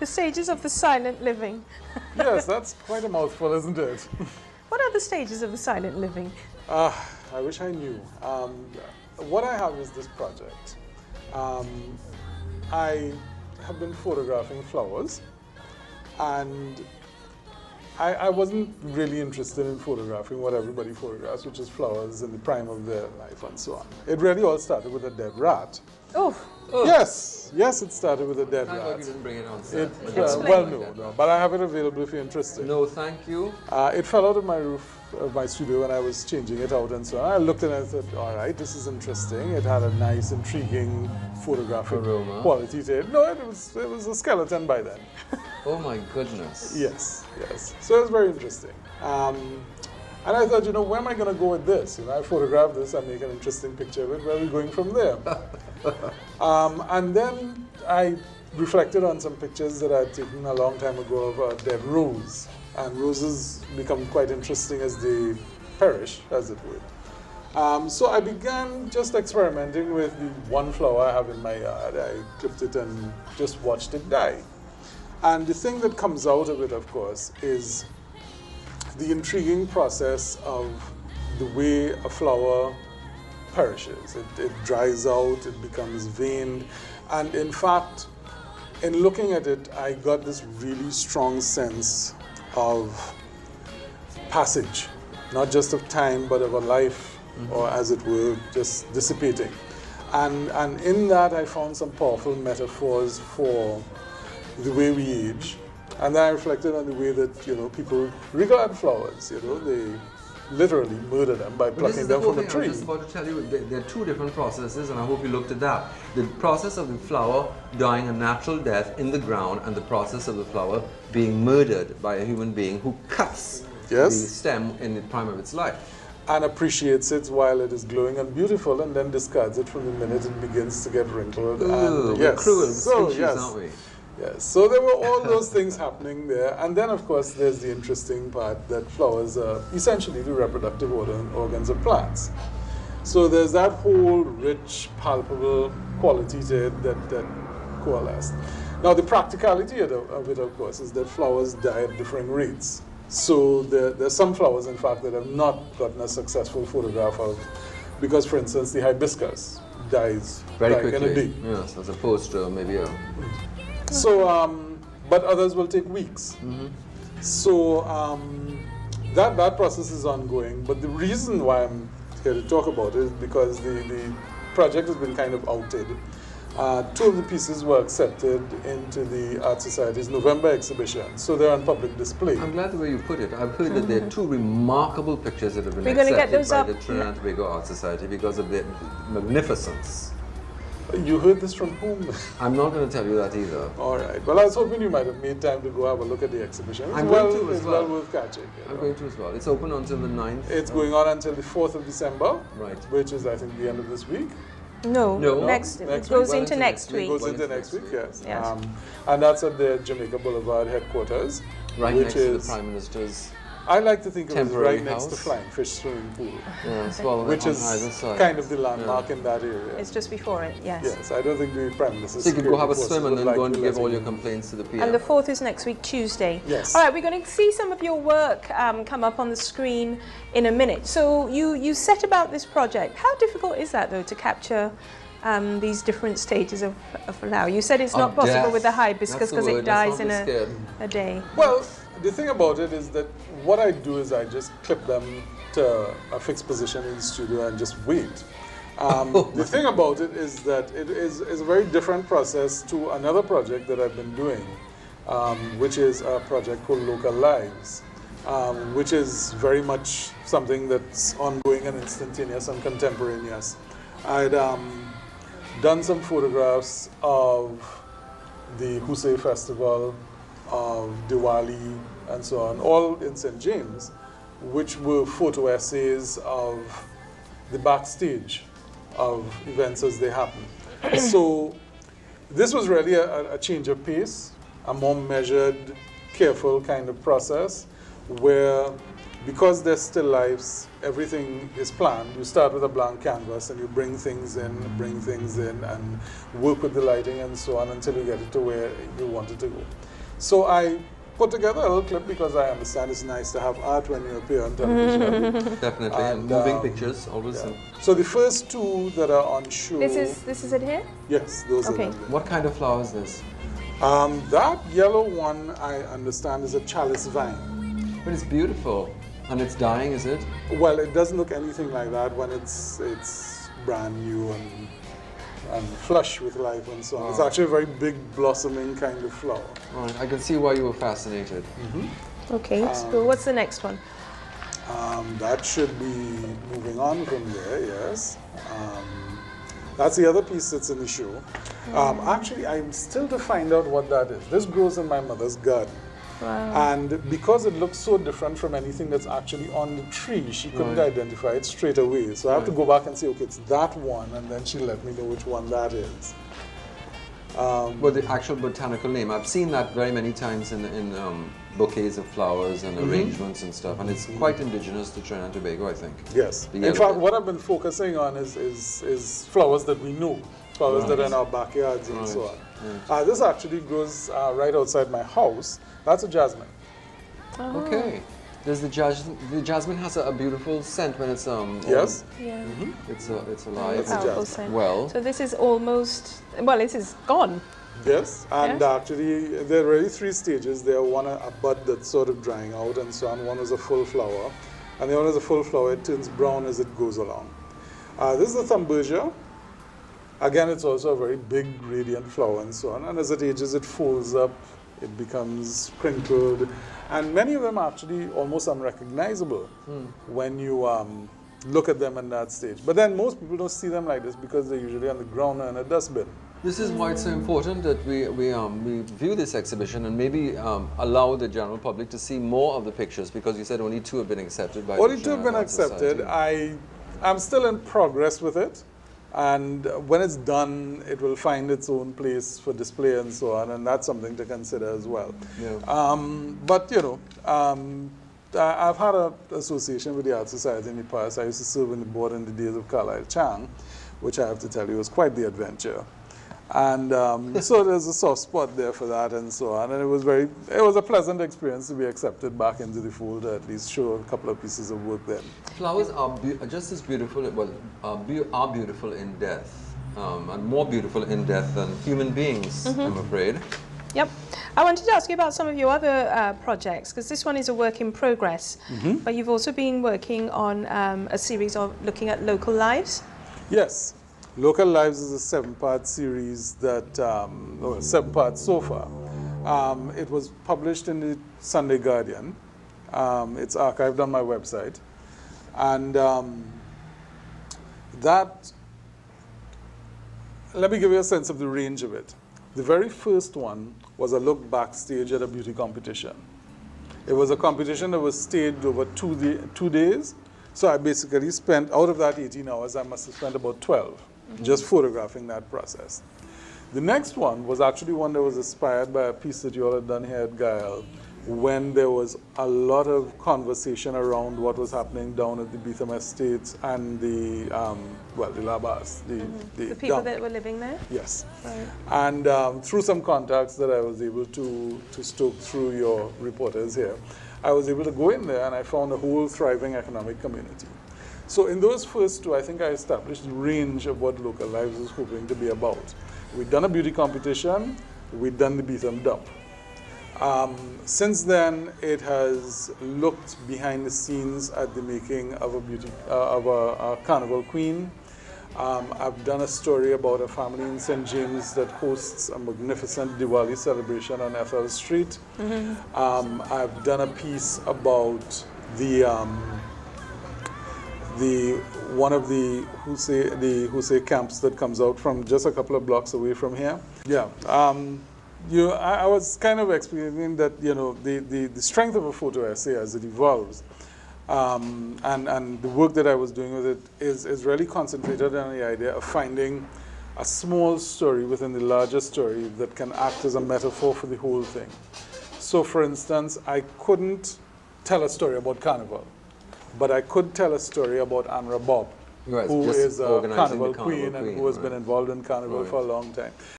The stages of the silent living. Yes, that's quite a mouthful, isn't it? What are the stages of the silent living? I wish I knew. What I have is this project. I have been photographing flowers, and I wasn't really interested in photographing what everybody photographs, which is flowers in the prime of their life and so on. It really all started with a dead rat. Oh. Yes, it started with a dead Thank rat. God you didn't bring it on set. Well, no, but I have it available if you're interested. No, thank you. It fell out of my roof of my studio when I was changing it out and so on. I looked at it and I thought, all right, this is interesting. It had a nice, intriguing photographic aroma. Quality to it. No, it was a skeleton by then. Oh my goodness. Yes. So it was very interesting. And I thought, where am I going to go with this? I photographed this, I make an interesting picture of it. Where are we going from there? And then I reflected on some pictures that I had taken a long time ago of a dead rose. And roses become quite interesting as they perish, as it were. So I began just experimenting with the one flower I have in my yard. I clipped it and just watched it die. And the thing that comes out of it, of course, is the intriguing process of the way a flower perishes. It dries out, it becomes veined, and in fact, in looking at it, I got this really strong sense of passage, not just of time, but of a life, or as it were, just dissipating. And in that, I found some powerful metaphors for the way we age. And then I reflected on the way that, people regard flowers, they literally murder them by plucking them from a tree. I was just about to tell you, there are two different processes, and I hope you looked at that. The process of the flower dying a natural death in the ground, and the process of the flower being murdered by a human being who cuts the stem in the prime of its life. And appreciates it while it is glowing and beautiful, and then discards it from the minute it begins to get wrinkled. Ooh, and we're cruel species, aren't we? Yes, so there were all those things happening there. And then, of course, there's the interesting part that flowers are essentially the reproductive organs of plants. So there's that whole rich, palpable quality to it that coalesced. Now, the practicality of it, of course, is that flowers die at differing rates. So there's some flowers, in fact, that have not gotten a successful photograph of, because, for instance, the hibiscus dies very like quickly. in a day. Yes, as opposed to maybe a... So, but others will take weeks. So that process is ongoing. But the reason why I'm here to talk about it is because the project has been kind of outed. Two of the pieces were accepted into the Art Society's November exhibition, so they're on public display. I'm glad the way you put it. I've heard that there are two remarkable pictures that have been We're going to get accepted those by up. the Trinidad and Tobago Art Society because of their magnificence. You heard this from whom? I'm not going to tell you that either. All right. Well, I was hoping you might have made time to go have a look at the exhibition. I'm going to as it's well. well worth catching. I'm going to as well. It's open until the 9th. It's going on until the 4th of December, Right. which is, I think, the end of this week. No, No. next Next it goes week? into next It week. goes Well, into it's next week, yes. Yes. And that's at the Jamaica Boulevard headquarters. Right which next to the is, Prime Minister's I like to think of it as temporary right next to house. Flying Fish Swimming Pool, which which is either side. kind of the landmark in that area. It's just before it, yes. Yes, I don't think the Prime Minister's So you could go have a security swim and forces then would go like and to give let all him your in. complaints to the PM. And the 4th is next week, Tuesday. Yes. All right, we're going to see some of your work come up on the screen in a minute. So you set about this project. How difficult is that, though, to capture these different stages of a flower? You said it's not possible death. with the hibiscus That's the because it word. dies Let's in not be scared. a day. Well, the thing about it is that what I do is I just clip them to a fixed position in the studio and just wait. The thing about it is that it is a very different process to another project that I've been doing, which is a project called Local Lives, which is very much something that's ongoing and instantaneous and contemporaneous. I'd done some photographs of the Husay Festival, of Diwali, and so on, all in St. James, which were photo essays of the backstage of events as they happen. So this was really a change of pace, a more measured, careful kind of process, where because they're still lifes, everything is planned. You start with a blank canvas and you bring things in, and work with the lighting and so on until you get it to where you want it to go. So I put together a little clip because I understand it's nice to have art when you appear on television. Definitely, and moving pictures, always. Yeah. So the first two that are on show... This is it here? Yes, those are them. What kind of flower is this? That yellow one, I understand, is a chalice vine. But it's beautiful. And it's dying, is it? Well, it doesn't look anything like that when it's brand new and flush with life and so on. Wow. It's actually a very big blossoming kind of flower. Right, I can see why you were fascinated. Okay, so what's the next one? That should be moving on from there, yes. That's the other piece that's in the show. Actually, I'm still to find out what that is. This grows in my mother's garden. Wow. And because it looks so different from anything that's actually on the tree, she couldn't identify it straight away. So I have to go back and say, okay, it's that one, and then she'll let me know which one that is. Well, the actual botanical name, I've seen that very many times in bouquets of flowers and arrangements and stuff, and it's quite indigenous to Trinidad and Tobago, I think. Yes. In fact, what I've been focusing on is flowers that we know, flowers that are in our backyards and so on. This actually grows right outside my house. That's a jasmine. Oh. Okay. Does the jasmine has a beautiful scent when it's yes. Yeah. It's alive. It's a powerful jasmine. scent. Well. So this is almost, well, it is gone. Yes, and actually there are really three stages. There one a bud that's sort of drying out and so on. One is a full flower, and the other is a full flower. It turns brown as it goes along. This is the thumbergia. Again, it's also a very big radiant flower and so on. And as it ages, it folds up. It becomes crinkled, and many of them are actually almost unrecognizable when you look at them in that stage. But then most people don't see them like this because they're usually on the ground or in a dustbin. This is why it's so important that we view this exhibition and maybe allow the general public to see more of the pictures, because you said only 2 have been accepted by Only 2 have been accepted. I'm still in progress with it. And when it's done, it will find its own place for display and so on, and that's something to consider as well. Yeah. But, you know, I've had an association with the Art Society in the past. I used to serve on the board in the days of Carlisle Chang, which I have to tell you was quite the adventure. And so there's a soft spot there for that and so on. And it was a pleasant experience to be accepted back into the fold, to at least show a couple of pieces of work then. Flowers are just as beautiful, well, are beautiful in death, and more beautiful in death than human beings, I'm afraid. Yep. I wanted to ask you about some of your other projects, because this one is a work in progress, but you've also been working on a series of looking at local lives. Yes. Local Lives is a 7-part series that, 7 parts so far. It was published in the Sunday Guardian. It's archived on my website. And let me give you a sense of the range of it. The very first one was a look backstage at a beauty competition. It was a competition that was staged over 2 days. So I basically spent, out of that 18 hours, I must have spent about 12. Just photographing that process. The next one was actually one that was inspired by a piece that you all had done here at Gael, when there was a lot of conversation around what was happening down at the Beetham Estates and the Labas. The people that were living there? Yes. Right. And through some contacts that I was able to stoke through your reporters here, I was able to go in there and I found a whole thriving economic community. So in those first 2, I think I established the range of what Local Lives was hoping to be about. We'd done a beauty competition, we'd done the Beetham dump. Since then, it has looked behind the scenes at the making of a carnival queen. I've done a story about a family in St. James that hosts a magnificent Diwali celebration on Ethel Street. I've done a piece about one of the Husay camps that comes out from just a couple of blocks away from here. Yeah, I was kind of experiencing that, you know, the strength of a photo essay as it evolves, and the work that I was doing with it is really concentrated on the idea of finding a small story within the larger story that can act as a metaphor for the whole thing. So, for instance, I couldn't tell a story about Carnival. But I could tell a story about Anne Bob, Right, who just is a organizing Carnival the queen and who has been involved in Carnival for a long time.